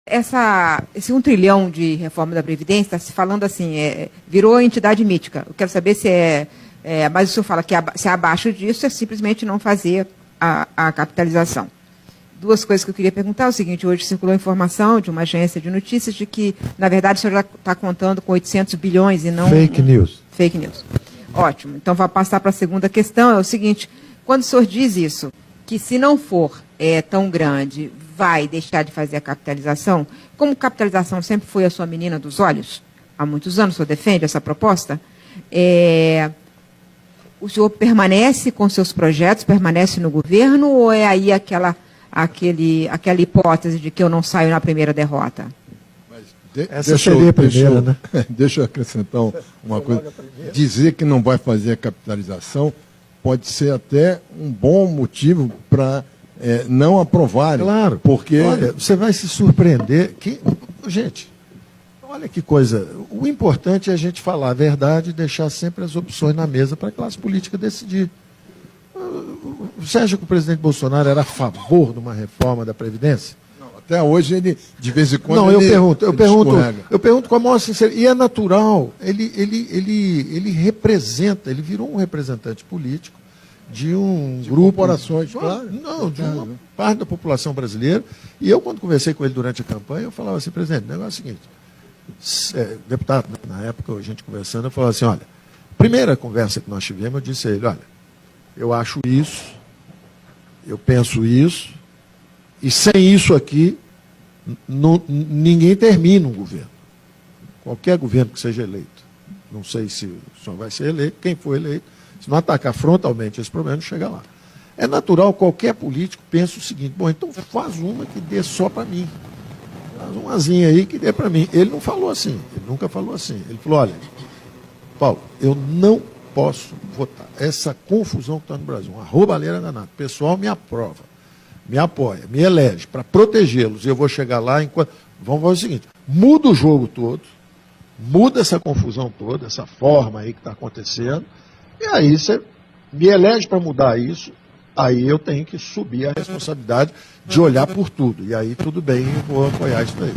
Esse 1 trilhão de reforma da Previdência, está se falando assim, virou entidade mítica. Eu quero saber se mas o senhor fala que se abaixo disso é simplesmente não fazer a capitalização. Duas coisas que eu queria perguntar é o seguinte: hoje circulou informação de uma agência de notícias de que, na verdade, o senhor já está contando com 800 bilhões e não... Fake news. Fake news. Ótimo. Então, vou passar para a segunda questão. É o seguinte: quando o senhor diz isso, que se não for tão grande, vai deixar de fazer a capitalização, como capitalização sempre foi a sua menina dos olhos, há muitos anos o senhor defende essa proposta, o senhor permanece com seus projetos, permanece no governo, ou é aí aquela hipótese de que eu não saio na primeira derrota? Essa seria a primeira, né? Deixa eu acrescentar uma coisa. Dizer que não vai fazer a capitalização pode ser até um bom motivo para não aprovarem. Claro, porque olha, você vai se surpreender que... Gente, olha que coisa. O importante é a gente falar a verdade e deixar sempre as opções na mesa para a classe política decidir. Você acha que o presidente Bolsonaro era a favor de uma reforma da Previdência? Não, até hoje ele, de vez em quando, não, eu pergunto com a maior sinceridade. E é natural. Ele representa, ele virou um representante político de um grupo... corporações, claro. Não, de uma parte da população brasileira. E eu, quando conversei com ele durante a campanha, eu falava assim: presidente, o negócio é o seguinte, deputado, na época, a gente conversando, eu falava assim: olha, primeira conversa que nós tivemos, eu disse a ele: olha, eu acho isso, eu penso isso, e sem isso aqui, ninguém termina um governo. Qualquer governo que seja eleito. Não sei se o senhor vai ser eleito, quem for eleito, se não atacar frontalmente esse problema, não chega lá. É natural, qualquer político pensa o seguinte: bom, então faz uma que dê só para mim. Faz umazinha aí que dê para mim. Ele não falou assim, ele nunca falou assim. Ele falou: olha, Paulo, eu não posso votar. Essa confusão que está no Brasil, uma roubalheira danada. O pessoal me aprova, me apoia, me elege para protegê-los. E eu vou chegar lá enquanto... Vamos fazer o seguinte: muda o jogo todo, muda essa confusão toda, essa forma aí que está acontecendo, e aí você me elege para mudar isso, aí eu tenho que subir a responsabilidade de olhar por tudo. E aí tudo bem, eu vou apoiar isso daí.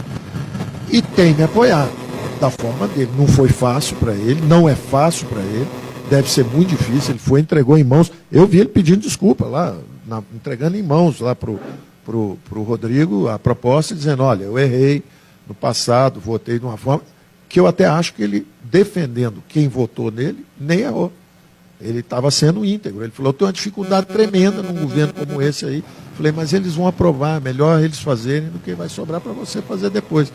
E tem me apoiado da forma dele. Não foi fácil para ele, não é fácil para ele. Deve ser muito difícil. Ele foi, entregou em mãos. Eu vi ele pedindo desculpa lá, entregando em mãos lá pro Rodrigo a proposta, dizendo: olha, eu errei no passado, votei de uma forma que eu até acho que ele, defendendo quem votou nele, nem errou. Ele estava sendo íntegro. Ele falou: eu tenho uma dificuldade tremenda num governo como esse aí. Falei: mas eles vão aprovar, melhor eles fazerem do que vai sobrar para você fazer depois.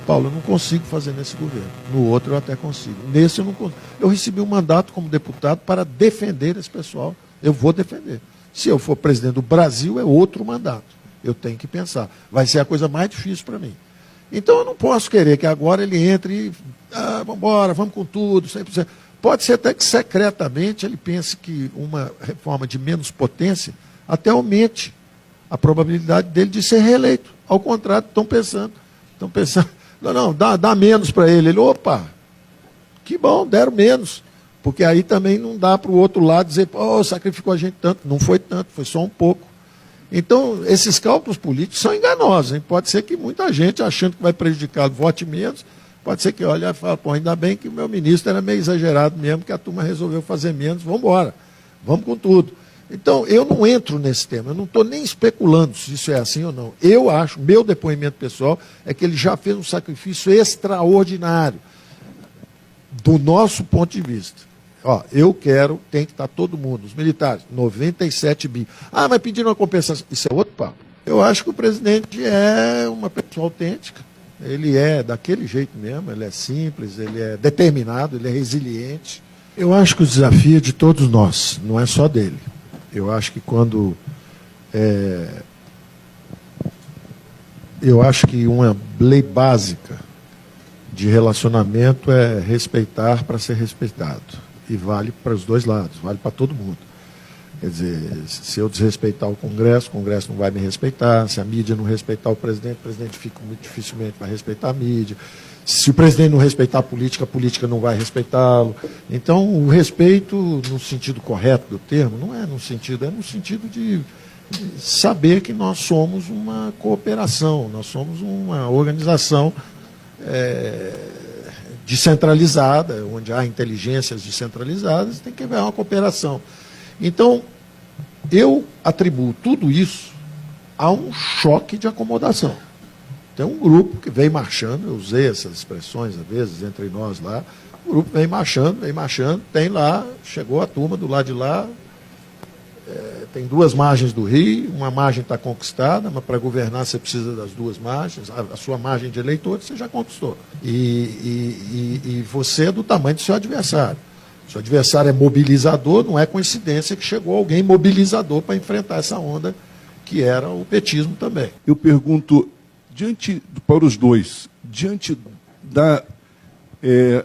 Paulo, eu não consigo fazer nesse governo. No outro eu até consigo. Nesse eu não consigo. Eu recebi um mandato como deputado para defender esse pessoal. Eu vou defender. Se eu for presidente do Brasil, é outro mandato. Eu tenho que pensar. Vai ser a coisa mais difícil para mim. Então eu não posso querer que agora ele entre e... vamos embora, vamos com tudo, 100%. Pode ser até que secretamente ele pense que uma reforma de menos potência até aumente a probabilidade dele de ser reeleito. Ao contrário, estão pensando, não, dá menos para ele. Ele, opa, que bom, deram menos. Porque aí também não dá para o outro lado dizer: pô, sacrificou a gente tanto. Não foi tanto, foi só um pouco. Então, esses cálculos políticos são enganosos, hein? Pode ser que muita gente, achando que vai prejudicar, vote menos. Pode ser que olhe e fale: pô, ainda bem que o meu ministro era meio exagerado mesmo, que a turma resolveu fazer menos, vamos embora, vamos com tudo. Então, eu não entro nesse tema, eu não estou nem especulando se isso é assim ou não. Eu acho, meu depoimento pessoal, é que ele já fez um sacrifício extraordinário, do nosso ponto de vista. Ó, eu quero, tem que estar todo mundo, os militares, 97 bi. Ah, mas pediram uma compensação. Isso é outro papo. Eu acho que o presidente é uma pessoa autêntica. Ele é daquele jeito mesmo, ele é simples, ele é determinado, ele é resiliente. Eu acho que o desafio é de todos nós, não é só dele. Eu acho que quando... eu acho que uma lei básica de relacionamento é respeitar para ser respeitado. E vale para os dois lados, vale para todo mundo. Quer dizer, se eu desrespeitar o Congresso não vai me respeitar. Se a mídia não respeitar o presidente muito dificilmente vai respeitar a mídia. Se o presidente não respeitar a política não vai respeitá-lo. Então, o respeito, no sentido correto do termo, não é no sentido, é no sentido de saber que nós somos uma cooperação, nós somos uma organização descentralizada, onde há inteligências descentralizadas, tem que haver uma cooperação. Então, eu atribuo tudo isso a um choque de acomodação. Tem um grupo que vem marchando, eu usei essas expressões às vezes entre nós lá, o grupo vem marchando, tem lá, chegou a turma do lado de lá, tem duas margens do rio, uma margem está conquistada, mas para governar você precisa das duas margens, a sua margem de eleitores você já conquistou. E você é do tamanho do seu adversário. Seu adversário é mobilizador, não é coincidência que chegou alguém mobilizador para enfrentar essa onda, que era o petismo também. Eu pergunto, para os dois, diante da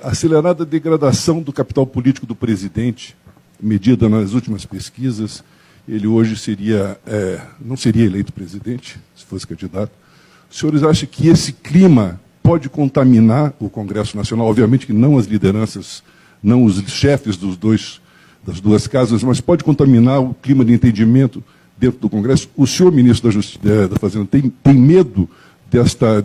acelerada degradação do capital político do presidente, medida nas últimas pesquisas, ele hoje não seria eleito presidente, se fosse candidato. Os senhores acham que esse clima pode contaminar o Congresso Nacional? Obviamente que não as lideranças, não os chefes das duas casas, mas pode contaminar o clima de entendimento dentro do Congresso? O senhor, ministro da Fazenda, tem medo dessa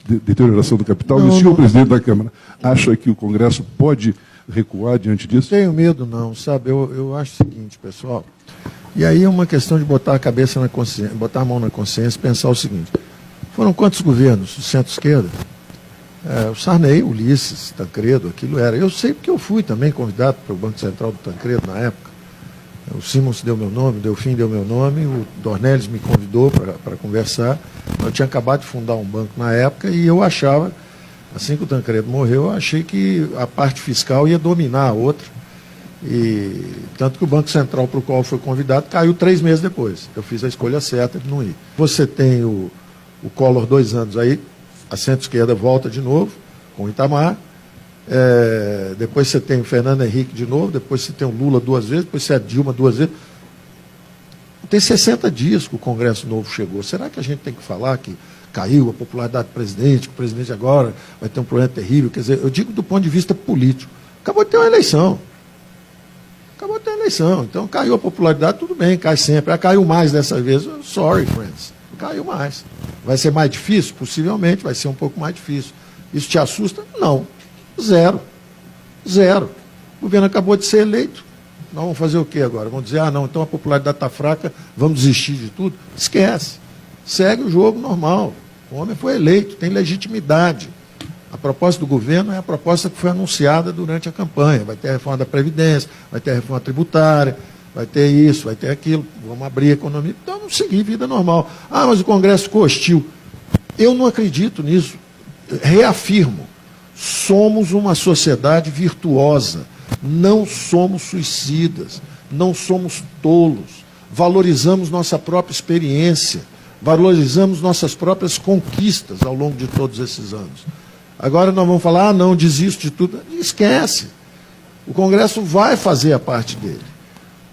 deterioração do capital? E o senhor, presidente da Câmara, acha que o Congresso pode recuar diante disso? Não tenho medo, não, sabe? Eu acho o seguinte, pessoal, e aí é uma questão de botar a cabeça na consciência, botar a mão na consciência e pensar o seguinte: foram quantos governos? O centro-esquerda? O Sarney, Ulisses, Tancredo, aquilo era. Eu sei porque eu fui também convidado para o Banco Central do Tancredo na época. O Simons deu meu nome, o Delfim deu meu nome, o Dornelles me convidou para conversar. Eu tinha acabado de fundar um banco na época e eu achava, assim que o Tancredo morreu, eu achei que a parte fiscal ia dominar a outra. E tanto que o Banco Central para o qual foi convidado caiu 3 meses depois. Eu fiz a escolha certa de não ir. Você tem o Collor 2 anos aí, a centro-esquerda volta de novo, com o Itamar. Depois você tem o Fernando Henrique de novo, depois você tem o Lula 2 vezes, depois você tem a Dilma 2 vezes. Tem 60 dias que o Congresso Novo chegou. Será que a gente tem que falar que caiu a popularidade do presidente, que o presidente agora vai ter um problema terrível? Quer dizer, eu digo do ponto de vista político. Acabou de ter uma eleição. Então caiu a popularidade, tudo bem, cai sempre. Caiu mais dessa vez, sorry, friends. Caiu mais. Vai ser mais difícil? Possivelmente, vai ser um pouco mais difícil. Isso te assusta? Não. Zero. O governo acabou de ser eleito. Nós vamos fazer o quê agora? Vamos dizer, não, então a popularidade está fraca, vamos desistir de tudo? Esquece. Segue o jogo normal. O homem foi eleito, tem legitimidade. A proposta do governo é a proposta que foi anunciada durante a campanha. Vai ter a reforma da Previdência, vai ter a reforma tributária, vai ter isso, vai ter aquilo, vamos abrir a economia. Então, vamos seguir vida normal. Mas o Congresso ficou hostil. Eu não acredito nisso. Reafirmo, somos uma sociedade virtuosa, não somos suicidas, não somos tolos, valorizamos nossa própria experiência, valorizamos nossas próprias conquistas ao longo de todos esses anos. Agora nós vamos falar, não, desisto de tudo. Esquece. O Congresso vai fazer a parte dele.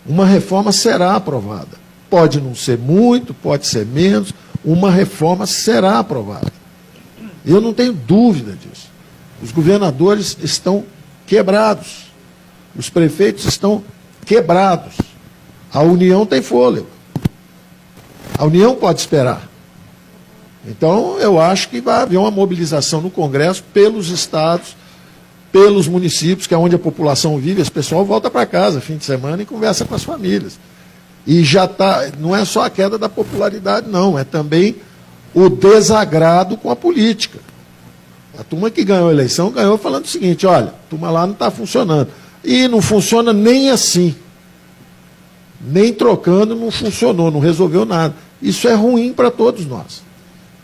Uma reforma será aprovada. Pode não ser muito, pode ser menos, uma reforma será aprovada. Eu não tenho dúvida disso. Os governadores estão quebrados. Os prefeitos estão quebrados. A União tem fôlego. A União pode esperar. Então, eu acho que vai haver uma mobilização no Congresso pelos estados, pelos municípios, que é onde a população vive. Esse pessoal volta para casa fim de semana e conversa com as famílias. E já está, não é só a queda da popularidade, não, é também o desagrado com a política. A turma que ganhou a eleição ganhou falando o seguinte: olha, a turma lá não está funcionando. E não funciona nem assim. Nem trocando não funcionou, não resolveu nada. Isso é ruim para todos nós.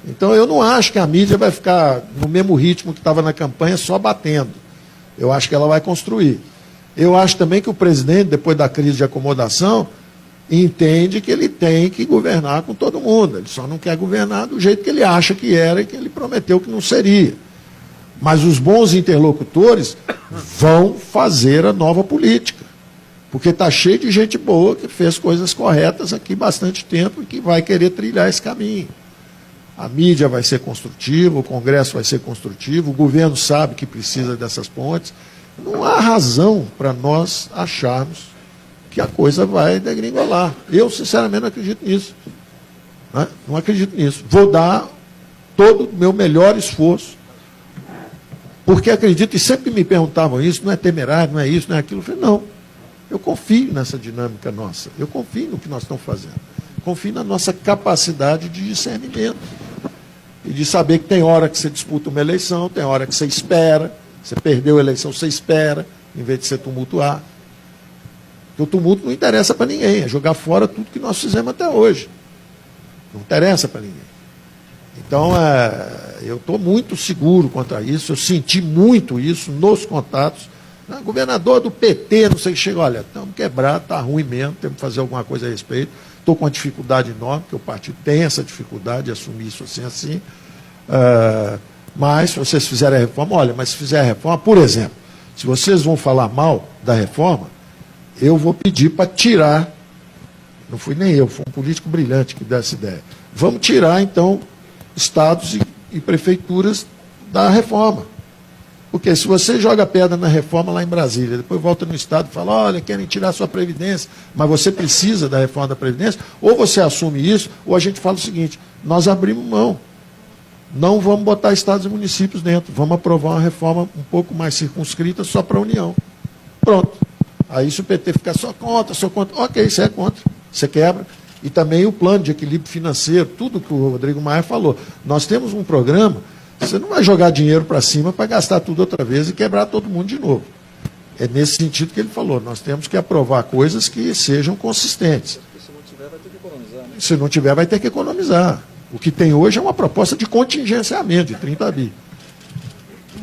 Então eu não acho que a mídia vai ficar no mesmo ritmo que estava na campanha, só batendo. Eu acho que ela vai construir. Eu acho também que o presidente, depois da crise de acomodação, entende que ele tem que governar com todo mundo. Ele só não quer governar do jeito que ele acha que era e que ele prometeu que não seria. Mas os bons interlocutores vão fazer a nova política. Porque está cheio de gente boa que fez coisas corretas aqui bastante tempo e que vai querer trilhar esse caminho. A mídia vai ser construtiva, o Congresso vai ser construtivo, o governo sabe que precisa dessas pontes. Não há razão para nós acharmos que a coisa vai degringolar. Eu, sinceramente, não acredito nisso. Né? Não acredito nisso. Vou dar todo o meu melhor esforço, porque acredito, e sempre me perguntavam isso, não é temerário, não é isso, não é aquilo. Eu falei, não, eu confio nessa dinâmica nossa, eu confio no que nós estamos fazendo, confio na nossa capacidade de discernimento, e de saber que tem hora que você disputa uma eleição, tem hora que você espera, você perdeu a eleição, você espera, em vez de você tumultuar. Porque o tumulto não interessa para ninguém, é jogar fora tudo que nós fizemos até hoje. Não interessa para ninguém. Então, eu estou muito seguro quanto a isso, eu senti muito isso nos contatos. Governador do PT, não sei, chega, olha, estamos quebrados, está ruim mesmo, temos que fazer alguma coisa a respeito. Estou com uma dificuldade enorme, porque o partido tem essa dificuldade de assumir isso assim. Mas, se vocês fizerem a reforma, olha, mas se fizer a reforma, por exemplo, se vocês vão falar mal da reforma, eu vou pedir para tirar, não fui nem eu, foi um político brilhante que deu essa ideia. Vamos tirar, então, estados e prefeituras da reforma. Porque se você joga pedra na reforma lá em Brasília, depois volta no estado e fala, olha, querem tirar a sua Previdência, mas você precisa da reforma da Previdência, ou você assume isso, ou a gente fala o seguinte, nós abrimos mão. Não vamos botar estados e municípios dentro, vamos aprovar uma reforma um pouco mais circunscrita só para a União. Pronto. Aí se o PT ficar só contra, ok, você é contra, você quebra. E também o plano de equilíbrio financeiro, tudo que o Rodrigo Maia falou. Nós temos um programa, você não vai jogar dinheiro para cima para gastar tudo outra vez e quebrar todo mundo de novo. É nesse sentido que ele falou, nós temos que aprovar coisas que sejam consistentes. Se não tiver, vai ter que economizar. Né? Se não tiver, vai ter que economizar. O que tem hoje é uma proposta de contingenciamento de 30 bi.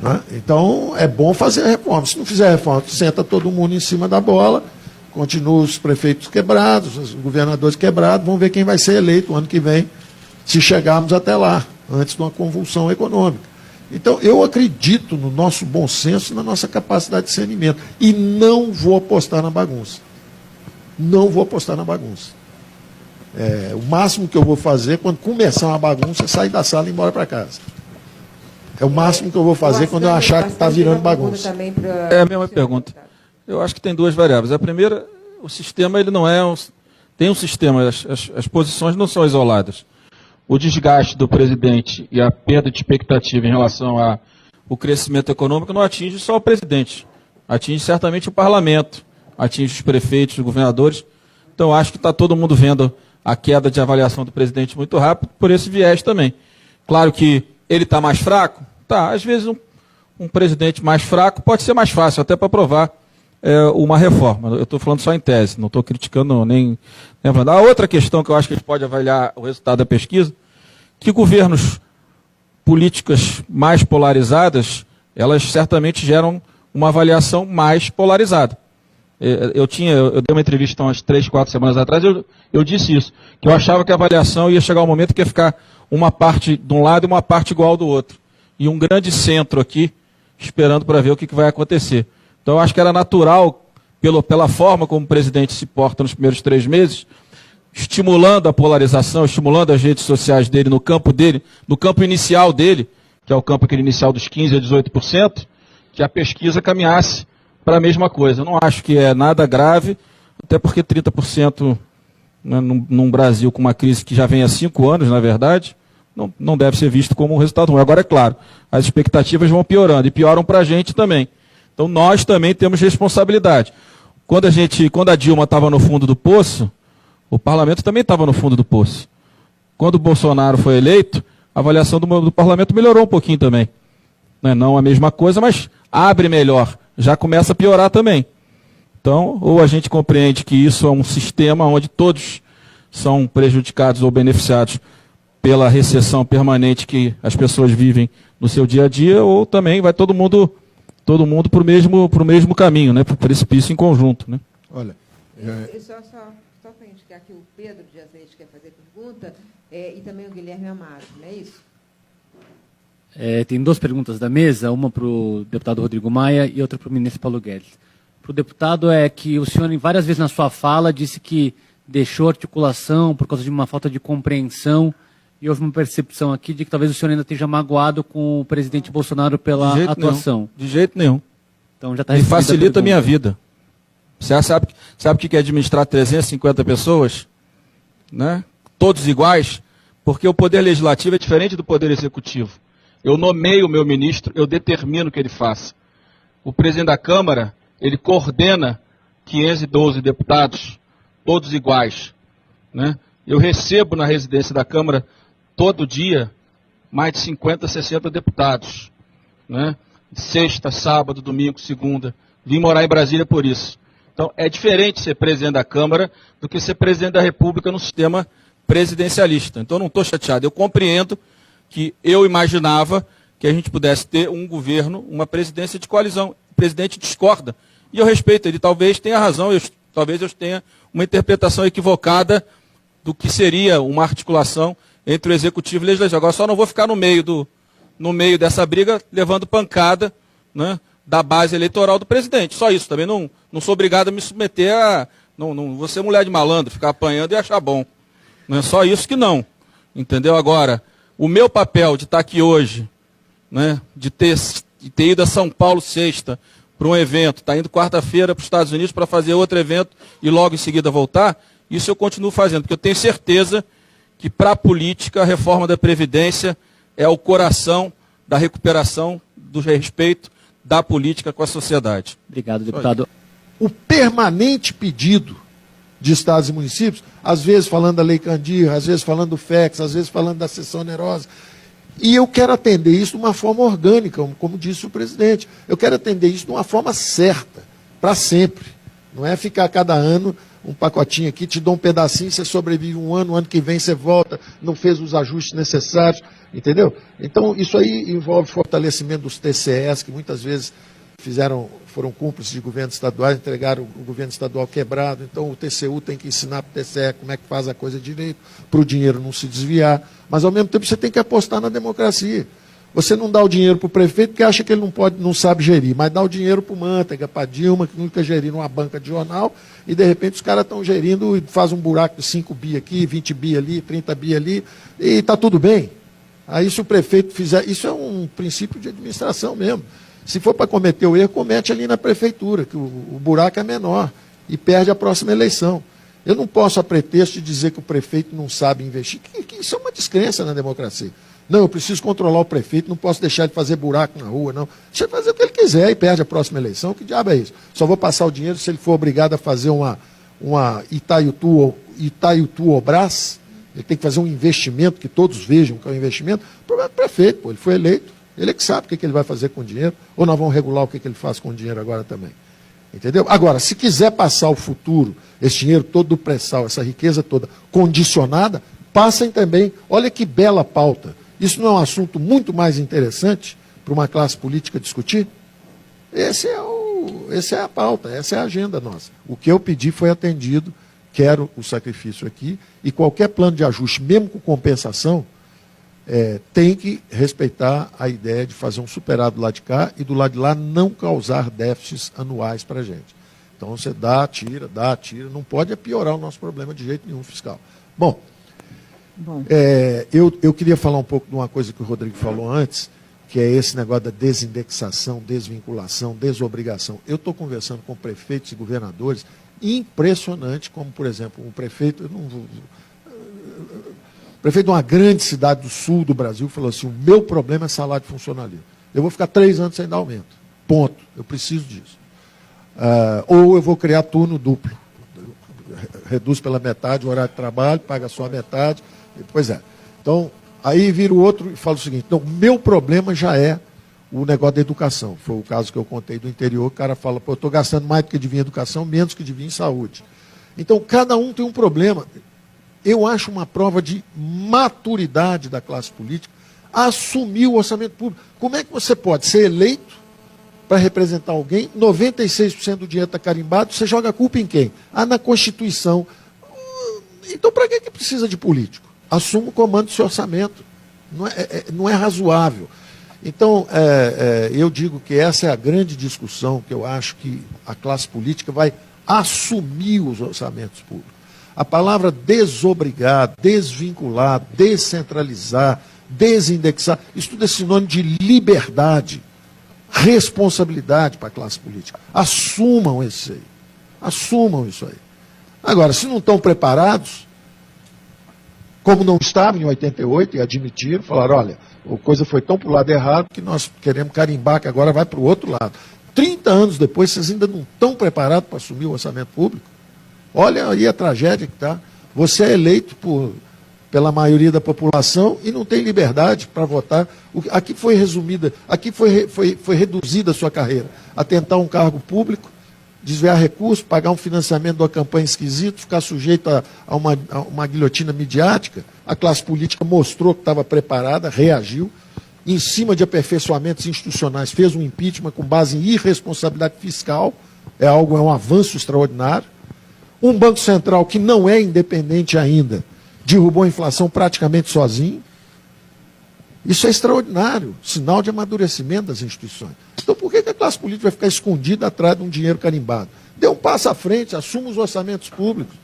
Né? Então, é bom fazer a reforma. Se não fizer a reforma, senta todo mundo em cima da bola, continua os prefeitos quebrados, os governadores quebrados, vamos ver quem vai ser eleito o ano que vem, se chegarmos até lá, antes de uma convulsão econômica. Então, eu acredito no nosso bom senso, na nossa capacidade de discernimento. E não vou apostar na bagunça. Não vou apostar na bagunça. O máximo que eu vou fazer, quando começar uma bagunça, é sair da sala e ir embora para casa. É o máximo que eu vou fazer quando eu achar que está virando bagunça. É a mesma pergunta. Eu acho que tem duas variáveis. A primeira, o sistema ele não é... Tem um sistema, as posições não são isoladas. O desgaste do presidente e a perda de expectativa em relação ao crescimento econômico não atinge só o presidente. Atinge certamente o parlamento, atinge os prefeitos, os governadores. Então, acho que está todo mundo vendo a queda de avaliação do presidente muito rápido, por esse viés também. Claro que ele está mais fraco? Tá, às vezes um presidente mais fraco pode ser mais fácil, até para aprovar uma reforma. Eu estou falando só em tese, não estou criticando nem falando. A outra questão que eu acho que a gente pode avaliar o resultado da pesquisa, que governos políticas mais polarizadas, elas certamente geram uma avaliação mais polarizada. Eu dei uma entrevista umas 3, 4 semanas atrás, eu disse isso, que eu achava que a avaliação ia chegar um momento que ia ficar uma parte de um lado e uma parte igual do outro. E um grande centro aqui, esperando para ver o que vai acontecer. Então, eu acho que era natural, pela forma como o presidente se porta nos primeiros 3 meses, estimulando a polarização, estimulando as redes sociais dele, no campo inicial dele, que é o campo aquele inicial dos 15% a 18%, que a pesquisa caminhasse para a mesma coisa. Eu não acho que é nada grave, até porque 30%, né, num Brasil com uma crise que já vem há 5 anos, na verdade, não deve ser visto como um resultado ruim. Agora, é claro, as expectativas vão piorando, e pioram para a gente também. Então, nós também temos responsabilidade. Quando a Dilma estava no fundo do poço, o parlamento também estava no fundo do poço. Quando o Bolsonaro foi eleito, a avaliação do parlamento melhorou um pouquinho também. Não a mesma coisa, mas abre melhor. Já começa a piorar também. Então, ou a gente compreende que isso é um sistema onde todos são prejudicados ou beneficiados pela recessão permanente que as pessoas vivem no seu dia a dia, ou também vai todo mundo para o mesmo caminho, né, para o precipício em conjunto. Né? Olha, Só para indicar aqui, o Pedro Dias Leite quer fazer pergunta, e também o Guilherme Amaro, não é isso? Tem 2 perguntas da mesa, uma para o deputado Rodrigo Maia e outra para o ministro Paulo Guedes. Para o deputado é que o senhor, várias vezes na sua fala, disse que deixou articulação por causa de uma falta de compreensão, e houve uma percepção aqui de que talvez o senhor ainda esteja magoado com o presidente Bolsonaro pela atuação. De jeito nenhum. Então já está E facilita a minha vida. Você sabe o que é administrar 350 pessoas? Né? Todos iguais? Porque o poder legislativo é diferente do poder executivo. Eu nomeio o meu ministro, eu determino o que ele faça. O presidente da Câmara, ele coordena 512 deputados, todos iguais. Né? Eu recebo na residência da Câmara, todo dia, mais de 50, 60 deputados. Né? Sexta, sábado, domingo, segunda. Vim morar em Brasília por isso. Então, é diferente ser presidente da Câmara do que ser presidente da República no sistema presidencialista. Então, eu não estou chateado. Eu compreendo que eu imaginava que a gente pudesse ter um governo, uma presidência de coalizão. O presidente discorda. E eu respeito ele. Talvez tenha razão, talvez eu tenha uma interpretação equivocada do que seria uma articulação entre o Executivo e o Legislativo. Agora, só não vou ficar no meio dessa briga, levando pancada, né, da base eleitoral do presidente. Só isso. Também não sou obrigado a me submeter a... Não vou ser mulher de malandro, ficar apanhando e achar bom. Não é só isso que não. Entendeu? Agora, o meu papel de estar aqui hoje, né, de ter ido a São Paulo sexta para um evento, estar indo quarta-feira para os Estados Unidos para fazer outro evento e logo em seguida voltar, isso eu continuo fazendo, porque eu tenho certeza que para a política a reforma da Previdência é o coração da recuperação do respeito da política com a sociedade. Obrigado, deputado. O permanente pedido de estados e municípios, às vezes falando da Lei Candir, às vezes falando do FEX, às vezes falando da sessão onerosa. E eu quero atender isso de uma forma orgânica, como disse o presidente. Eu quero atender isso de uma forma certa, para sempre. Não é ficar cada ano um pacotinho aqui, te dou um pedacinho, você sobrevive um ano que vem você volta, não fez os ajustes necessários, entendeu? Então, isso aí envolve fortalecimento dos TCEs, que muitas vezes foram cúmplices de governos estaduais, entregaram o governo estadual quebrado. Então o TCU tem que ensinar para o TCE como é que faz a coisa direito, para o dinheiro não se desviar. Mas ao mesmo tempo você tem que apostar na democracia. Você não dá o dinheiro para o prefeito porque acha que ele não sabe gerir, mas dá o dinheiro para o Manteiga, para a Dilma, que nunca geriram uma banca de jornal, e de repente os caras estão gerindo e faz um buraco de 5 bi aqui, 20 bi ali, 30 bi ali, e está tudo bem. Aí se o prefeito fizer, isso é um princípio de administração mesmo. Se for para cometer o erro, comete ali na prefeitura, que o buraco é menor, e perde a próxima eleição. Eu não posso, a pretexto de dizer que o prefeito não sabe investir, que isso é uma descrença na democracia. Não, eu preciso controlar o prefeito, não posso deixar ele fazer buraco na rua, não. Deixa ele fazer o que ele quiser e perde a próxima eleição. Que diabo é isso? Só vou passar o dinheiro se ele for obrigado a fazer uma Itaiutu-Obras. Ele tem que fazer um investimento que todos vejam que é um investimento. O problema é o prefeito, pô, ele foi eleito. Ele é que sabe o que ele vai fazer com o dinheiro, ou nós vamos regular o que ele faz com o dinheiro agora também. Entendeu? Agora, se quiser passar o futuro, esse dinheiro todo do pré-sal, essa riqueza toda condicionada, passem também. Olha que bela pauta. Isso não é um assunto muito mais interessante para uma classe política discutir? Essa é a pauta, essa é a agenda nossa. O que eu pedi foi atendido, quero o sacrifício aqui, e qualquer plano de ajuste, mesmo com compensação, tem que respeitar a ideia de fazer um superado do lado de cá e do lado de lá não causar déficits anuais para a gente. Então você dá, tira, não pode piorar o nosso problema de jeito nenhum fiscal. Bom, eu queria falar um pouco de uma coisa que o Rodrigo falou antes, que é esse negócio da desindexação, desvinculação, desobrigação. Eu estou conversando com prefeitos e governadores, impressionante como, por exemplo, um prefeito, o prefeito de uma grande cidade do sul do Brasil falou assim, o meu problema é salário de funcionalismo. Eu vou ficar 3 anos sem dar aumento. Ponto. Eu preciso disso. Ou eu vou criar turno duplo. Reduz pela metade o horário de trabalho, paga só a metade. Pois é. Então, aí vira o outro e fala o seguinte, então, o meu problema já é o negócio da educação. Foi o caso que eu contei do interior, o cara fala, pô, eu estou gastando mais do que devia em educação, menos que devia em saúde. Então, cada um tem um problema. Eu acho uma prova de maturidade da classe política assumir o orçamento público. Como é que você pode ser eleito para representar alguém, 96% do dinheiro está carimbado, você joga a culpa em quem? Na Constituição. Então, para que precisa de político? Assuma o comando do seu orçamento. Não é razoável. Então, eu digo que essa é a grande discussão que eu acho que a classe política vai assumir os orçamentos públicos. A palavra desobrigar, desvincular, descentralizar, desindexar, isso tudo é sinônimo de liberdade, responsabilidade para a classe política. Assumam isso aí. Assumam isso aí. Agora, se não estão preparados, como não estavam em 88 e admitiram, falaram, olha, a coisa foi tão para o lado errado que nós queremos carimbar que agora vai para o outro lado. 30 anos depois, vocês ainda não estão preparados para assumir o orçamento público? Olha aí a tragédia que está. Você é eleito pela maioria da população e não tem liberdade para votar. Aqui foi resumida, aqui foi reduzida a sua carreira a tentar um cargo público, desviar recursos, pagar um financiamento de uma campanha esquisita, ficar sujeito a uma guilhotina midiática. A classe política mostrou que estava preparada, reagiu, em cima de aperfeiçoamentos institucionais, fez um impeachment com base em irresponsabilidade fiscal, é um avanço extraordinário. Um Banco Central que não é independente ainda, derrubou a inflação praticamente sozinho. Isso é extraordinário, sinal de amadurecimento das instituições. Então por que a classe política vai ficar escondida atrás de um dinheiro carimbado? Dê um passo à frente, assuma os orçamentos públicos.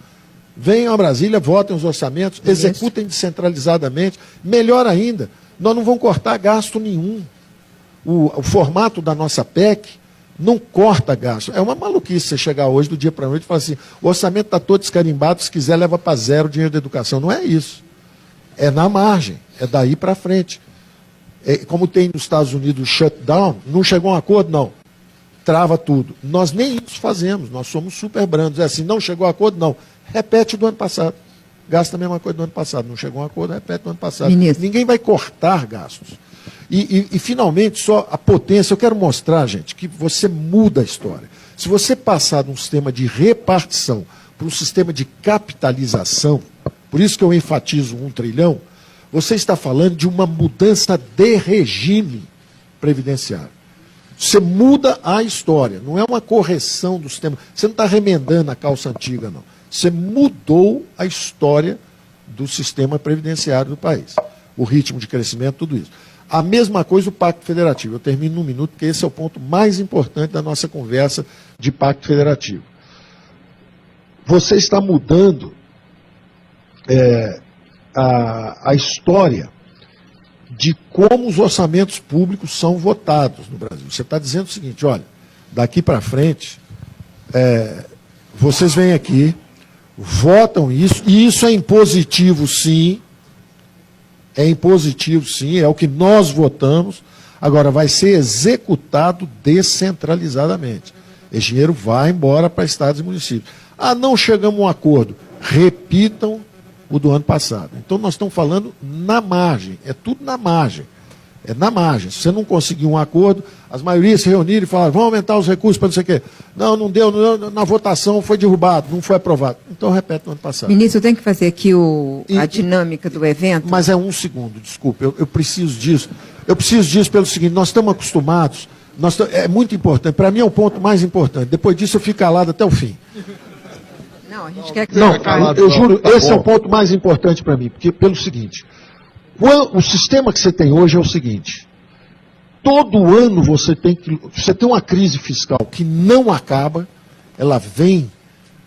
Venham a Brasília, votem os orçamentos, executem descentralizadamente. Melhor ainda, nós não vamos cortar gasto nenhum. O formato da nossa PEC não corta gasto. É uma maluquice você chegar hoje, do dia para a noite, e falar assim, o orçamento está todo descarimbado, se quiser leva para zero o dinheiro da educação. Não é isso. É na margem, é daí para frente. Como tem nos Estados Unidos o shutdown, não chegou a um acordo, não. Trava tudo. Nós nem isso fazemos, nós somos super brandos. É assim, não chegou a acordo, não. Repete do ano passado. Gasta a mesma coisa do ano passado. Não chegou a um acordo, repete do ano passado. Ministro. Ninguém vai cortar gastos. E finalmente, só a potência. Eu quero mostrar, gente, que você muda a história. Se você passar de um sistema de repartição para um sistema de capitalização, por isso que eu enfatizo 1 trilhão, você está falando de uma mudança de regime previdenciário. Você muda a história, não é uma correção do sistema. Você não está remendando a calça antiga, não. Você mudou a história do sistema previdenciário do país. O ritmo de crescimento, tudo isso. A mesma coisa o Pacto Federativo. Eu termino num minuto, porque esse é o ponto mais importante da nossa conversa de Pacto Federativo. Você está mudando a história de como os orçamentos públicos são votados no Brasil. Você está dizendo o seguinte, olha, daqui para frente, vocês vêm aqui, votam isso, e isso é impositivo, sim, é o que nós votamos, agora vai ser executado descentralizadamente. Esse dinheiro vai embora para estados e municípios. Não chegamos a um acordo, repitam o do ano passado. Então nós estamos falando na margem, é tudo na margem. É na margem. Se você não conseguir um acordo, as maiorias se reuniram e falaram, vamos aumentar os recursos para não sei o quê. Não deu, na votação foi derrubado, não foi aprovado. Então repete no ano passado. Ministro, eu tenho que fazer aqui a dinâmica do evento. Mas é 1 segundo, desculpe, eu preciso disso. Eu preciso disso pelo seguinte, nós estamos acostumados, é muito importante, para mim é o ponto mais importante. Depois disso eu fico calado até o fim. Não, a gente quer que Não, você eu juro, esse é o ponto mais importante para mim, porque pelo seguinte, o sistema que você tem hoje é o seguinte, todo ano você tem uma crise fiscal que não acaba, ela vem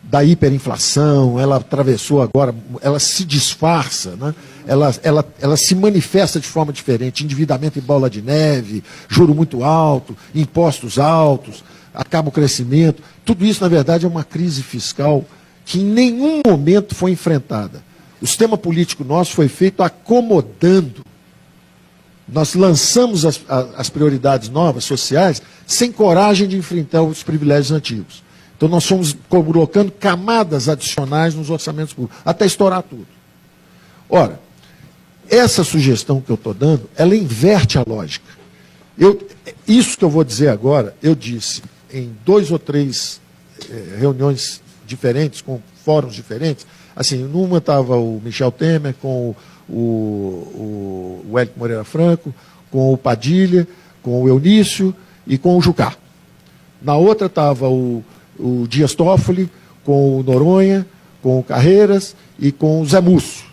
da hiperinflação, ela atravessou agora, ela se disfarça, né? ela se manifesta de forma diferente, endividamento em bola de neve, juro muito alto, impostos altos, acaba o crescimento, tudo isso na verdade é uma crise fiscal que em nenhum momento foi enfrentada. O sistema político nosso foi feito acomodando. Nós lançamos as prioridades novas, sociais, sem coragem de enfrentar os privilégios antigos. Então nós fomos colocando camadas adicionais nos orçamentos públicos, até estourar tudo. Ora, essa sugestão que eu estou dando, ela inverte a lógica. Isso que eu vou dizer agora, eu disse em 2 ou 3 reuniões diferentes, com fóruns diferentes. Assim, numa estava o Michel Temer, com o Wellington Moreira Franco, com o Padilha, com o Eunício e com o Jucá. Na outra estava o Dias Toffoli, com o Noronha, com o Carreiras e com o Zé Musso.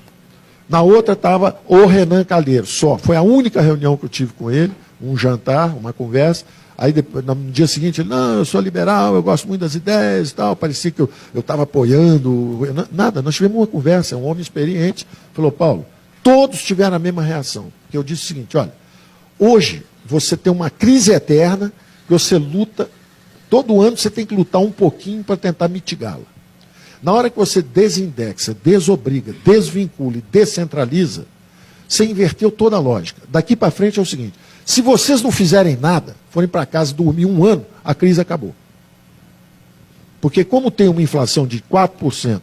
Na outra estava o Renan Calheiros, só. Foi a única reunião que eu tive com ele, um jantar, uma conversa. Aí depois, no dia seguinte, ele, não, eu sou liberal, eu gosto muito das ideias e tal, parecia que eu estava apoiando. Nada, nós tivemos uma conversa, é um homem experiente. Falou, Paulo, todos tiveram a mesma reação. Que eu disse o seguinte, olha, hoje você tem uma crise eterna, que você luta todo ano você tem que lutar um pouquinho para tentar mitigá-la. Na hora que você desindexa, desobriga, desvincula e descentraliza, você inverteu toda a lógica. Daqui para frente é o seguinte, se vocês não fizerem nada, forem para casa dormir um ano, a crise acabou. Porque como tem uma inflação de 4%,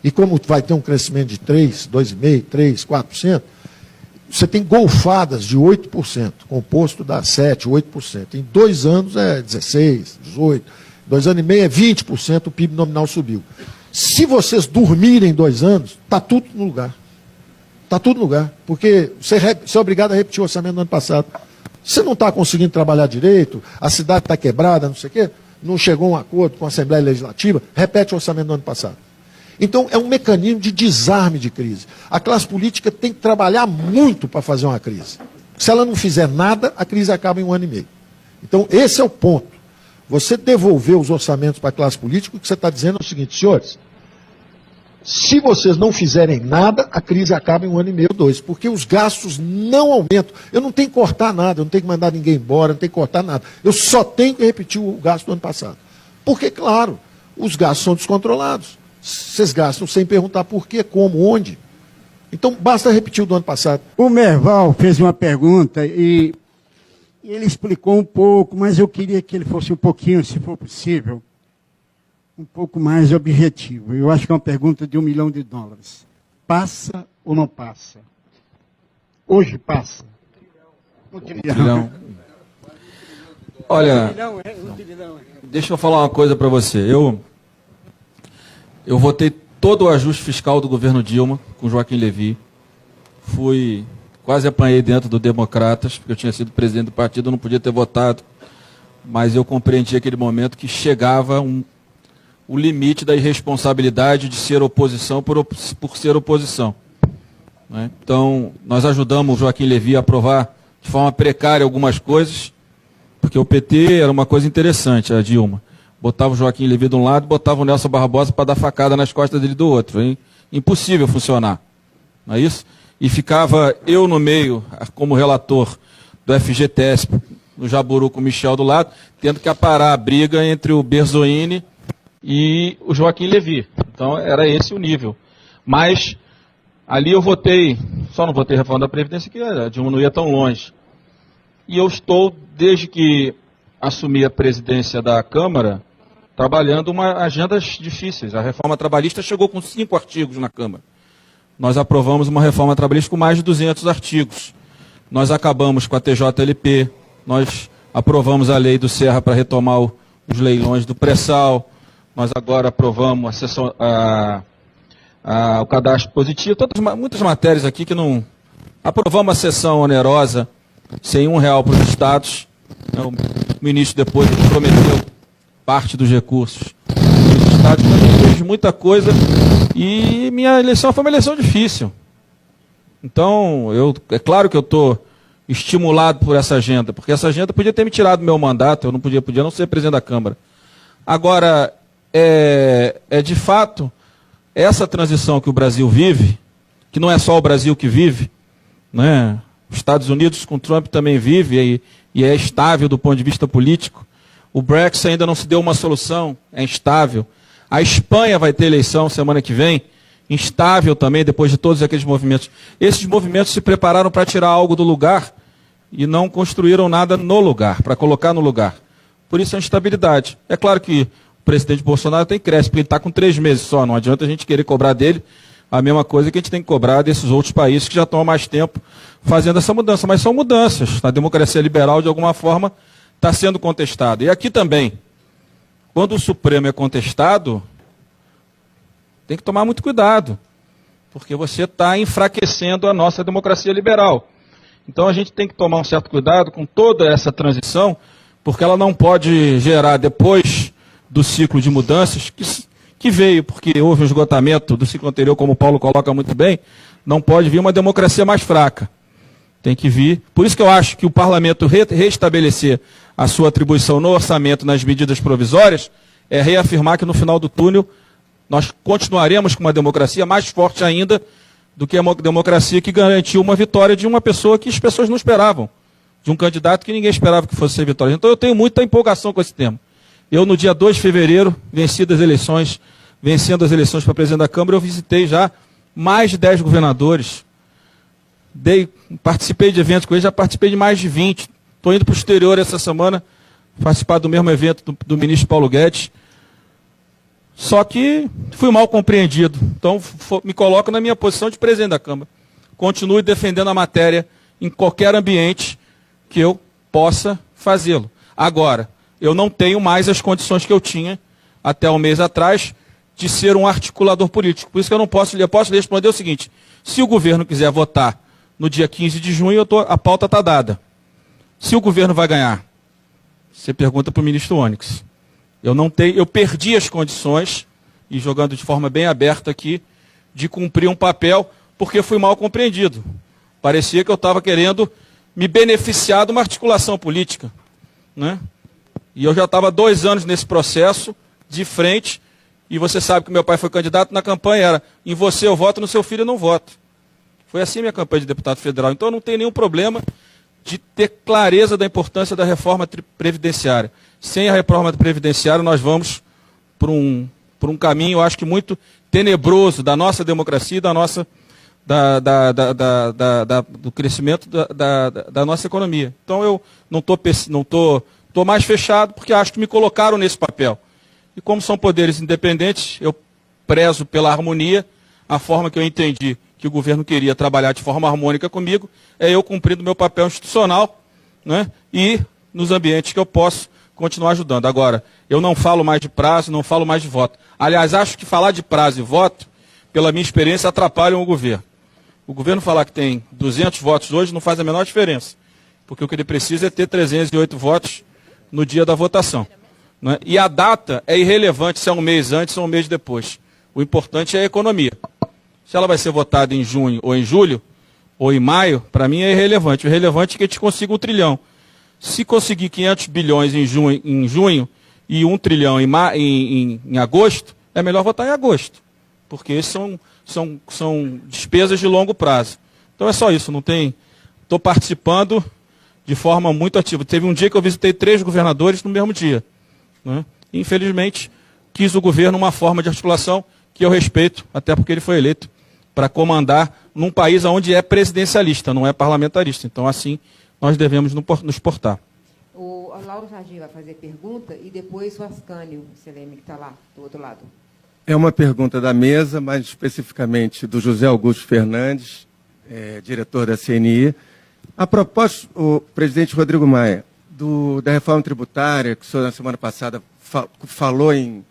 e como vai ter um crescimento de 3, 2,5%, 3, 4%, você tem golfadas de 8%, composto dá 7, 8%. Em 2 anos é 16, 18, 2 anos e meio é 20%, o PIB nominal subiu. Se vocês dormirem 2 anos, está tudo no lugar. Está tudo no lugar, porque você é obrigado a repetir o orçamento do ano passado. Você não está conseguindo trabalhar direito, a cidade está quebrada, não sei o quê, não chegou a um acordo com a Assembleia Legislativa, repete o orçamento do ano passado. Então, é um mecanismo de desarme de crise. A classe política tem que trabalhar muito para fazer uma crise. Se ela não fizer nada, a crise acaba em 1 ano e meio. Então, esse é o ponto. Você devolver os orçamentos para a classe política, o que você está dizendo é o seguinte, senhores, se vocês não fizerem nada, a crise acaba em 1 ano e meio, 2, porque os gastos não aumentam. Eu não tenho que cortar nada, eu não tenho que mandar ninguém embora, não tenho que cortar nada. Eu só tenho que repetir o gasto do ano passado. Porque, claro, os gastos são descontrolados. Vocês gastam sem perguntar por quê, como, onde. Então, basta repetir o do ano passado. O Merval fez uma pergunta e ele explicou um pouco, mas eu queria que ele fosse um pouquinho, se for possível, um pouco mais objetivo. Eu acho que é uma pergunta de $1 milhão. Passa ou não passa? Hoje passa. $1 trilhão. Olha, deixa eu falar uma coisa para você. Eu votei todo o ajuste fiscal do governo Dilma, com Joaquim Levy. Quase apanhei dentro do Democratas, porque eu tinha sido presidente do partido, eu não podia ter votado. Mas eu compreendi aquele momento que chegava o limite da irresponsabilidade de ser oposição por ser oposição. Né? Então, nós ajudamos o Joaquim Levy a aprovar de forma precária algumas coisas, porque o PT era uma coisa interessante, a Dilma. Botava o Joaquim Levy de um lado e botava o Nelson Barbosa para dar facada nas costas dele do outro. Hein? Impossível funcionar. Não é isso? E ficava eu no meio, como relator do FGTS, no Jaburu com o Michel do lado, tendo que aparar a briga entre o Berzoini e o Joaquim Levy. Então era esse o nível. Mas ali eu votei, só não votei reforma da Previdência, que a Dilma não ia tão longe. E eu estou, desde que assumi a presidência da Câmara, trabalhando agendas difíceis. A reforma trabalhista chegou com 5 artigos na Câmara. Nós aprovamos uma reforma trabalhista com mais de 200 artigos. Nós acabamos com a TJLP, nós aprovamos a lei do Serra para retomar os leilões do pré-sal, nós agora aprovamos o cadastro positivo, muitas matérias aqui que não... Aprovamos a cessão onerosa, sem R$1 para os estados. O ministro depois prometeu parte dos recursos dos estados, mas eu vejo muita coisa e minha eleição foi uma eleição difícil. Então, é claro que eu estou estimulado por essa agenda, porque essa agenda podia ter me tirado do meu mandato, eu não podia não ser presidente da Câmara. Agora, de fato, essa transição que o Brasil vive, que não é só o Brasil que vive, né? Os Estados Unidos com Trump também vive e é estável do ponto de vista político. O Brexit ainda não se deu uma solução, é instável. A Espanha vai ter eleição semana que vem, instável também, depois de todos aqueles movimentos. Esses movimentos se prepararam para tirar algo do lugar e não construíram nada no lugar, para colocar no lugar. Por isso a instabilidade. É claro que o presidente Bolsonaro tem crédito, porque ele está com 3 meses só, não adianta a gente querer cobrar dele a mesma coisa que a gente tem que cobrar desses outros países que já estão há mais tempo fazendo essa mudança. Mas são mudanças. A democracia liberal, de alguma forma, está sendo contestada. E aqui também, quando o Supremo é contestado, tem que tomar muito cuidado, porque você está enfraquecendo a nossa democracia liberal. Então a gente tem que tomar um certo cuidado com toda essa transição, porque ela não pode gerar, depois do ciclo de mudanças, que veio, porque houve um esgotamento do ciclo anterior, como o Paulo coloca muito bem, não pode vir uma democracia mais fraca. Tem que vir. Por isso que eu acho que o parlamento restabelecer a sua atribuição no orçamento, nas medidas provisórias, é reafirmar que no final do túnel nós continuaremos com uma democracia mais forte ainda do que a democracia que garantiu uma vitória de uma pessoa que as pessoas não esperavam, de um candidato que ninguém esperava que fosse ser vitória. Então eu tenho muita empolgação com esse tema. Eu, no dia 2 de fevereiro, vencendo as eleições para presidente da Câmara, eu visitei já mais de 10 governadores. Participei de eventos com eles, já participei de mais de 20. Estou indo para o exterior essa semana, participar do mesmo evento do ministro Paulo Guedes. Só que fui mal compreendido. Então, me coloco na minha posição de presidente da Câmara. Continue defendendo a matéria em qualquer ambiente que eu possa fazê-lo. Agora, eu não tenho mais as condições que eu tinha até um mês atrás de ser um articulador político. Por isso que eu não posso lhe responder o seguinte: se o governo quiser votar no dia 15 de junho, a pauta está dada. Se o governo vai ganhar, você pergunta para o ministro Onyx. Eu perdi as condições, e jogando de forma bem aberta aqui, de cumprir um papel, porque fui mal compreendido. Parecia que eu estava querendo me beneficiar de uma articulação política, né? E eu já estava 2 anos nesse processo, de frente, e você sabe que meu pai foi candidato na campanha, era em você eu voto, no seu filho eu não voto. Foi assim a minha campanha de deputado federal. Então eu não tenho nenhum problema de ter clareza da importância da reforma previdenciária. Sem a reforma previdenciária, nós vamos por um caminho, eu acho que muito tenebroso da nossa democracia e do crescimento da nossa economia. Então eu não estou mais fechado, porque acho que me colocaram nesse papel. E como são poderes independentes, eu prezo pela harmonia. A forma que eu entendi que o governo queria trabalhar de forma harmônica comigo é eu cumprindo meu papel institucional, né, e nos ambientes que eu posso continuar ajudando. Agora, eu não falo mais de prazo, não falo mais de voto. Aliás, acho que falar de prazo e voto, pela minha experiência, atrapalham o governo. O governo falar que tem 200 votos hoje não faz a menor diferença, porque o que ele precisa é ter 308 votos no dia da votação, né? E a data é irrelevante se é um mês antes ou um mês depois. O importante é a economia. Se ela vai ser votada em junho ou em julho, ou em maio, para mim é irrelevante. O relevante é que a gente consiga 1 trilhão. Se conseguir 500 bilhões em junho e 1 trilhão em agosto, é melhor votar em agosto, porque esses são despesas de longo prazo. Então é só isso, estou participando de forma muito ativa. Teve um dia que eu visitei 3 governadores no mesmo dia, né? Infelizmente, quis o governo uma forma de articulação que eu respeito, até porque ele foi eleito para comandar num país onde é presidencialista, não é parlamentarista. Então, assim, nós devemos nos portar. O Lauro Jardim vai fazer pergunta e depois o Ascânio Seleme, que está lá, do outro lado. É uma pergunta da mesa, mais especificamente do José Augusto Fernandes, diretor da CNI. A propósito, o presidente Rodrigo Maia, da reforma tributária, que o senhor na semana passada falou em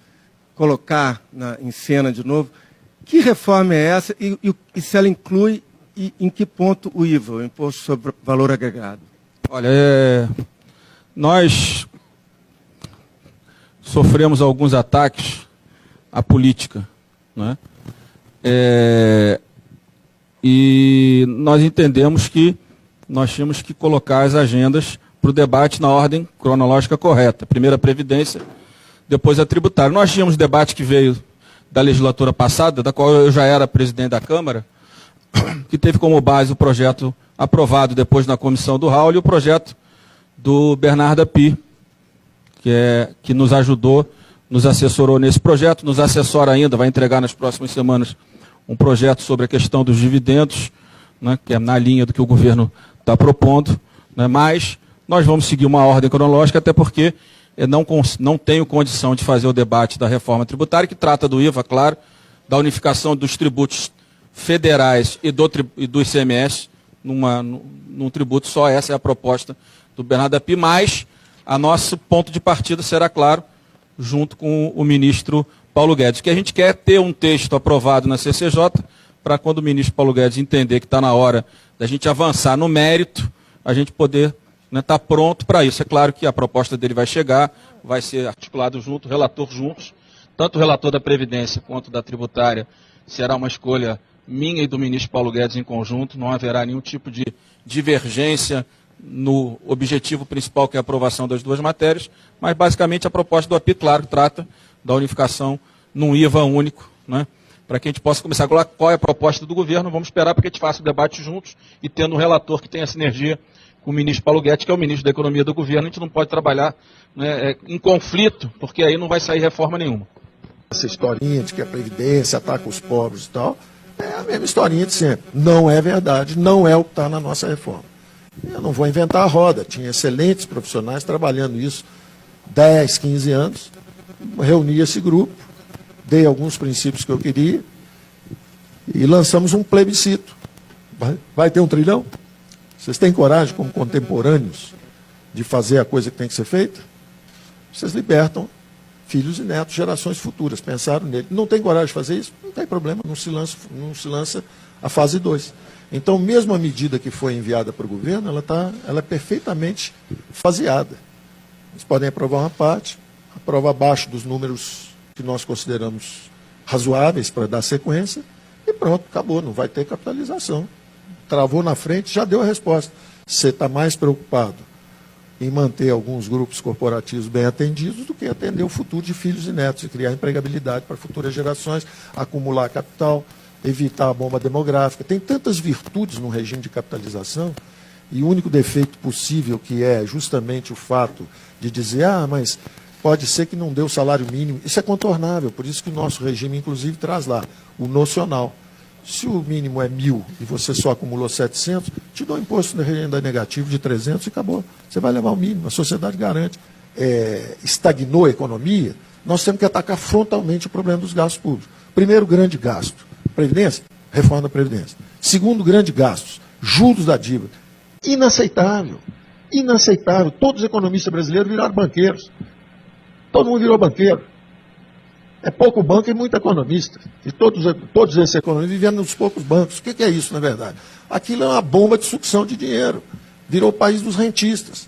colocar em cena de novo, que reforma é essa e se ela inclui e em que ponto o IVA, o Imposto sobre Valor Agregado? Olha, nós sofremos alguns ataques à política, né? E nós entendemos que nós tínhamos que colocar as agendas para o debate na ordem cronológica correta. Primeiro a Previdência, depois a tributária. Nós tínhamos debate que veio da legislatura passada, da qual eu já era presidente da Câmara, que teve como base o projeto aprovado depois na comissão do Raul e o projeto do Bernardo Api, que nos ajudou, nos assessorou nesse projeto, nos assessora ainda, vai entregar nas próximas semanas um projeto sobre a questão dos dividendos, né, que é na linha do que o governo está propondo, né, mas nós vamos seguir uma ordem cronológica, até porque eu não tenho condição de fazer o debate da reforma tributária, que trata do IVA, claro, da unificação dos tributos federais e do ICMS num tributo só. Essa é a proposta do Bernardo Api, mas a nosso ponto de partida será, claro, junto com o ministro Paulo Guedes, que a gente quer ter um texto aprovado na CCJ, para quando o ministro Paulo Guedes entender que está na hora da gente avançar no mérito, a gente poder estar pronto para isso. É claro que a proposta dele vai chegar, vai ser articulado junto, relator juntos, tanto o relator da Previdência quanto da tributária será uma escolha minha e do ministro Paulo Guedes em conjunto, não haverá nenhum tipo de divergência no objetivo principal, que é a aprovação das duas matérias, mas basicamente a proposta do API, claro, trata da unificação num IVA único, né? Para que a gente possa começar a falar qual é a proposta do governo. Vamos esperar para que a gente faça o debate juntos e tendo um relator que tenha sinergia com o ministro Paulo Guedes, que é o ministro da Economia do governo. A gente não pode trabalhar, né, em conflito, porque aí não vai sair reforma nenhuma. Essa historinha de que a Previdência ataca os pobres e tal, é a mesma historinha de sempre. Não é verdade, não é o que está na nossa reforma. Eu não vou inventar a roda, tinha excelentes profissionais trabalhando isso 10, 15 anos, reuni esse grupo, dei alguns princípios que eu queria e lançamos um plebiscito. Vai ter 1 trilhão? Vocês têm coragem, como contemporâneos, de fazer a coisa que tem que ser feita? Vocês libertam filhos e netos, gerações futuras, pensaram nele. Não tem coragem de fazer isso? Não tem problema, não se lança a fase 2. Então, mesmo a medida que foi enviada para o governo, ela é perfeitamente faseada. Eles podem aprovar uma parte, aprova abaixo dos números que nós consideramos razoáveis para dar sequência, e pronto, acabou, não vai ter capitalização. Travou na frente, já deu a resposta. Você está mais preocupado em manter alguns grupos corporativos bem atendidos do que atender o futuro de filhos e netos e criar empregabilidade para futuras gerações, acumular capital, evitar a bomba demográfica. Tem tantas virtudes no regime de capitalização, e o único defeito possível, que é justamente o fato de dizer, mas pode ser que não dê o salário mínimo. Isso é contornável, por isso que o nosso regime, inclusive, traz lá o nocional. Se o mínimo é 1.000 e você só acumulou 700, te dou um imposto de renda negativo de 300 e acabou. Você vai levar o mínimo, a sociedade garante. Estagnou a economia, nós temos que atacar frontalmente o problema dos gastos públicos. Primeiro grande gasto, Previdência, reforma da Previdência. Segundo grande gasto, juros da dívida. Inaceitável. Inaceitável. Todos os economistas brasileiros viraram banqueiros. Todo mundo virou banqueiro. É pouco banco e muito economista. E todos esses economistas vivendo nos poucos bancos. O que é isso, na verdade? Aquilo é uma bomba de sucção de dinheiro. Virou o país dos rentistas.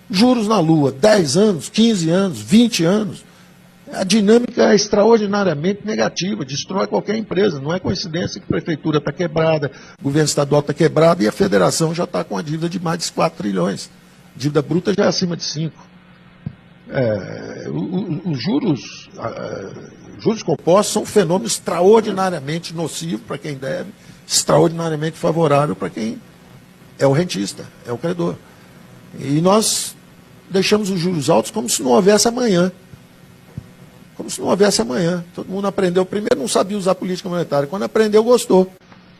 Juros na lua, 10 anos, 15 anos, 20 anos. A dinâmica é extraordinariamente negativa, destrói qualquer empresa. Não é coincidência que a prefeitura está quebrada, o governo estadual está quebrado e a federação já está com a dívida de mais de 4 trilhões. A dívida bruta já é acima de 5. Os juros compostos são um fenômeno extraordinariamente nocivo para quem deve, extraordinariamente favorável para quem é o rentista, é o credor. E nós deixamos os juros altos como se não houvesse amanhã. Como se não houvesse amanhã. Todo mundo aprendeu. Primeiro não sabia usar política monetária. Quando aprendeu, gostou.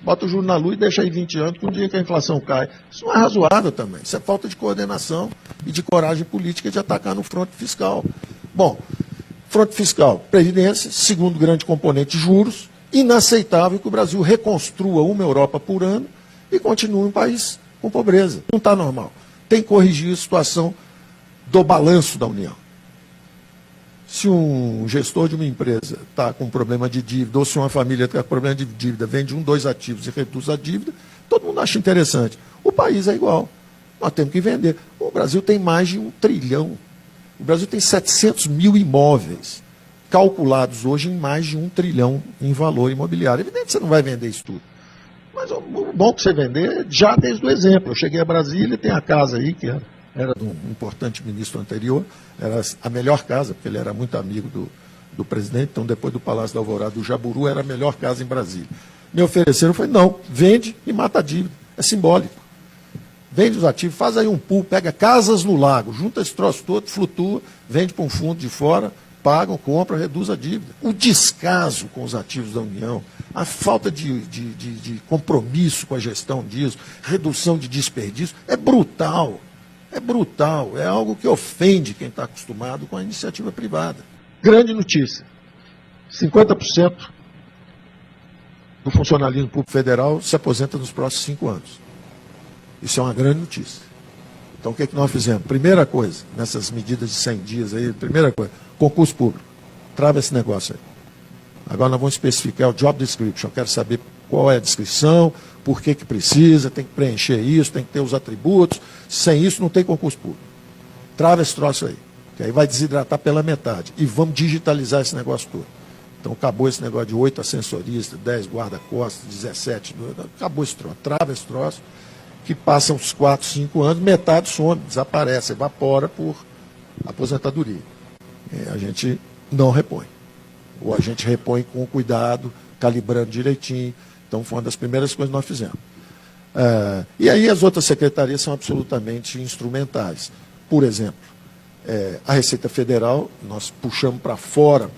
Bota o juro na lua e deixa aí 20 anos, que um dia que a inflação cai. Isso não é razoável também. Isso é falta de coordenação e de coragem política de atacar no fronte fiscal. Bom, fronte fiscal, Previdência, segundo grande componente, juros. Inaceitável que o Brasil reconstrua uma Europa por ano e continue um país com pobreza. Não está normal. Tem que corrigir a situação do balanço da União. Se um gestor de uma empresa está com problema de dívida, ou se uma família está com problema de dívida, vende 1, 2 ativos e reduz a dívida, todo mundo acha interessante. O país é igual. Nós temos que vender. O Brasil tem mais de 1 trilhão. O Brasil tem 700 mil imóveis, calculados hoje em mais de 1 trilhão em valor imobiliário. Evidente que você não vai vender isso tudo. Mas o bom que você vender, já desde o exemplo. Eu cheguei a Brasília, tem a casa aí, que era de um importante ministro anterior, era a melhor casa, porque ele era muito amigo do presidente, então depois do Palácio da Alvorada, do Jaburu, era a melhor casa em Brasília. Me ofereceram, eu falei, não, vende e mata a dívida, é simbólico. Vende os ativos, faz aí um pool, pega casas no lago, junta esse troço todo, flutua, vende para um fundo de fora, pagam, compram, reduz a dívida. O descaso com os ativos da União, a falta de compromisso com a gestão disso, redução de desperdício, é brutal. É brutal, é algo que ofende quem está acostumado com a iniciativa privada. Grande notícia, 50% do funcionalismo público federal se aposenta nos próximos 5 anos. Isso é uma grande notícia. Então o que nós fizemos? Primeira coisa, nessas medidas de 100 dias aí, primeira coisa, concurso público. Trava esse negócio aí. Agora nós vamos especificar o job description. Eu quero saber qual é a descrição, por que precisa, tem que preencher isso, tem que ter os atributos. Sem isso não tem concurso público. Trava esse troço aí, que aí vai desidratar pela metade. E vamos digitalizar esse negócio todo. Então acabou esse negócio de 8 assessoristas, 10 guarda-costas, 17, acabou esse troço. Trava esse troço, que passam uns 4, 5 anos, metade some, desaparece, evapora por aposentadoria. A gente não repõe. Ou a gente repõe com cuidado, calibrando direitinho. Então foi uma das primeiras coisas que nós fizemos. E aí as outras secretarias são absolutamente instrumentais. Por exemplo, a Receita Federal, nós puxamos para fora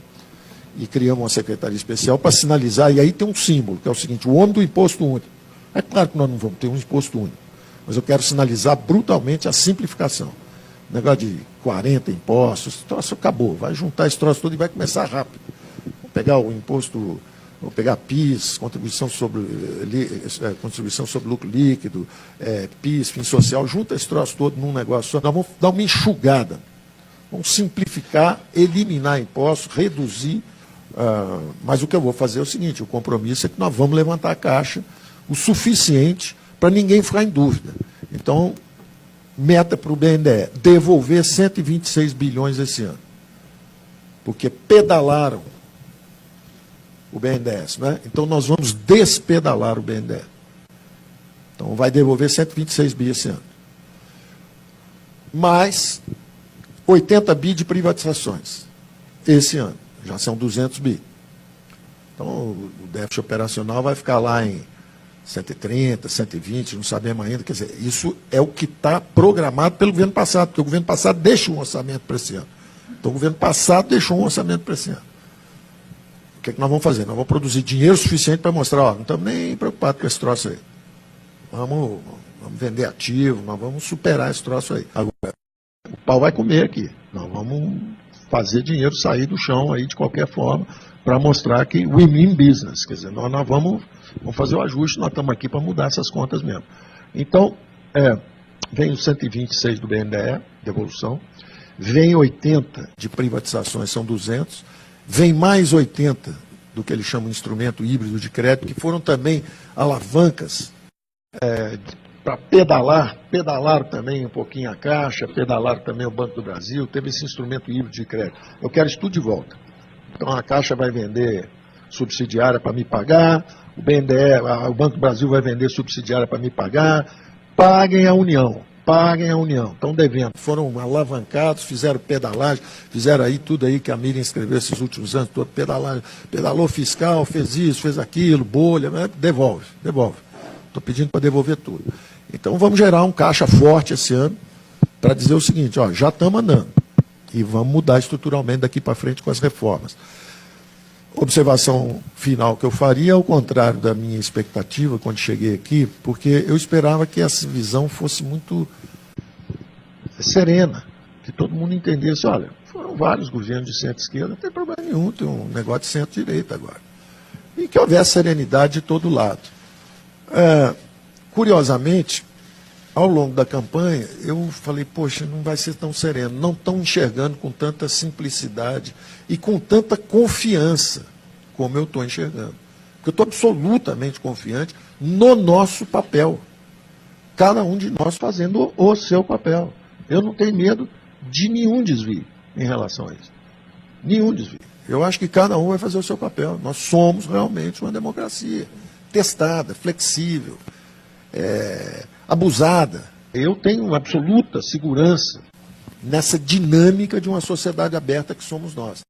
e criamos uma secretaria especial para sinalizar, e aí tem um símbolo, que é o seguinte: o ônus do imposto único. É claro que nós não vamos ter um imposto único, mas eu quero sinalizar brutalmente a simplificação. O negócio de 40 impostos, esse troço acabou, vai juntar esse troço todo e vai começar rápido. Vamos pegar o imposto, vamos pegar PIS, contribuição sobre lucro líquido, PIS, fim social, junta esse troço todo num negócio só. Nós vamos dar uma enxugada, vamos simplificar, eliminar impostos, reduzir, mas o que eu vou fazer é o seguinte: o compromisso é que nós vamos levantar a caixa o suficiente para ninguém ficar em dúvida. Então, meta para o BNDE, devolver 126 bilhões esse ano. Porque pedalaram o BNDES, né? Então nós vamos despedalar o BNDE. Então vai devolver 126 bi esse ano. Mais 80 bi de privatizações esse ano. Já são 200 bi. Então o déficit operacional vai ficar lá em 130, 120, não sabemos ainda. Quer dizer, isso é o que está programado pelo governo passado, porque o governo passado deixou um orçamento para esse ano. Então o governo passado deixou um orçamento para esse ano. O que é que nós vamos fazer? Nós vamos produzir dinheiro suficiente para mostrar: ó, não estamos nem preocupados com esse troço aí. Vamos vender ativo, nós vamos superar esse troço aí. Agora, o pau vai comer aqui. Nós vamos fazer dinheiro sair do chão aí de qualquer forma para mostrar que we mean business. Quer dizer, nós vamos fazer o ajuste, nós estamos aqui para mudar essas contas mesmo. Então, vem os 126 do BNDE, devolução, vem 80 de privatizações, são 200, vem mais 80 do que eles chamam de instrumento híbrido de crédito, que foram também alavancas para pedalaram também um pouquinho a Caixa, pedalaram também o Banco do Brasil, teve esse instrumento híbrido de crédito. Eu quero isso tudo de volta. Então a Caixa vai vender subsidiária para me pagar, o BNDE, o Banco do Brasil vai vender subsidiária para me pagar, paguem a União. Estão devendo. Foram alavancados, fizeram pedalagem, fizeram aí tudo aí que a Miriam escreveu esses últimos anos, todo pedalagem, pedalou fiscal, fez isso, fez aquilo, bolha, devolve. Estou pedindo para devolver tudo. Então vamos gerar um caixa forte esse ano para dizer o seguinte: ó, já estamos andando e vamos mudar estruturalmente daqui para frente com as reformas. Observação final que eu faria, ao contrário da minha expectativa quando cheguei aqui, porque eu esperava que essa visão fosse muito serena, que todo mundo entendesse: olha, foram vários governos de centro-esquerda, não tem problema nenhum, tem um negócio de centro-direita agora. E que houvesse serenidade de todo lado. Curiosamente, ao longo da campanha, eu falei: poxa, não vai ser tão sereno, não estão enxergando com tanta simplicidade e com tanta confiança como eu estou enxergando. Porque eu estou absolutamente confiante no nosso papel. Cada um de nós fazendo o seu papel. Eu não tenho medo de nenhum desvio em relação a isso. Nenhum desvio. Eu acho que cada um vai fazer o seu papel. Nós somos realmente uma democracia testada, flexível, abusada. Eu tenho absoluta segurança nessa dinâmica de uma sociedade aberta que somos nós.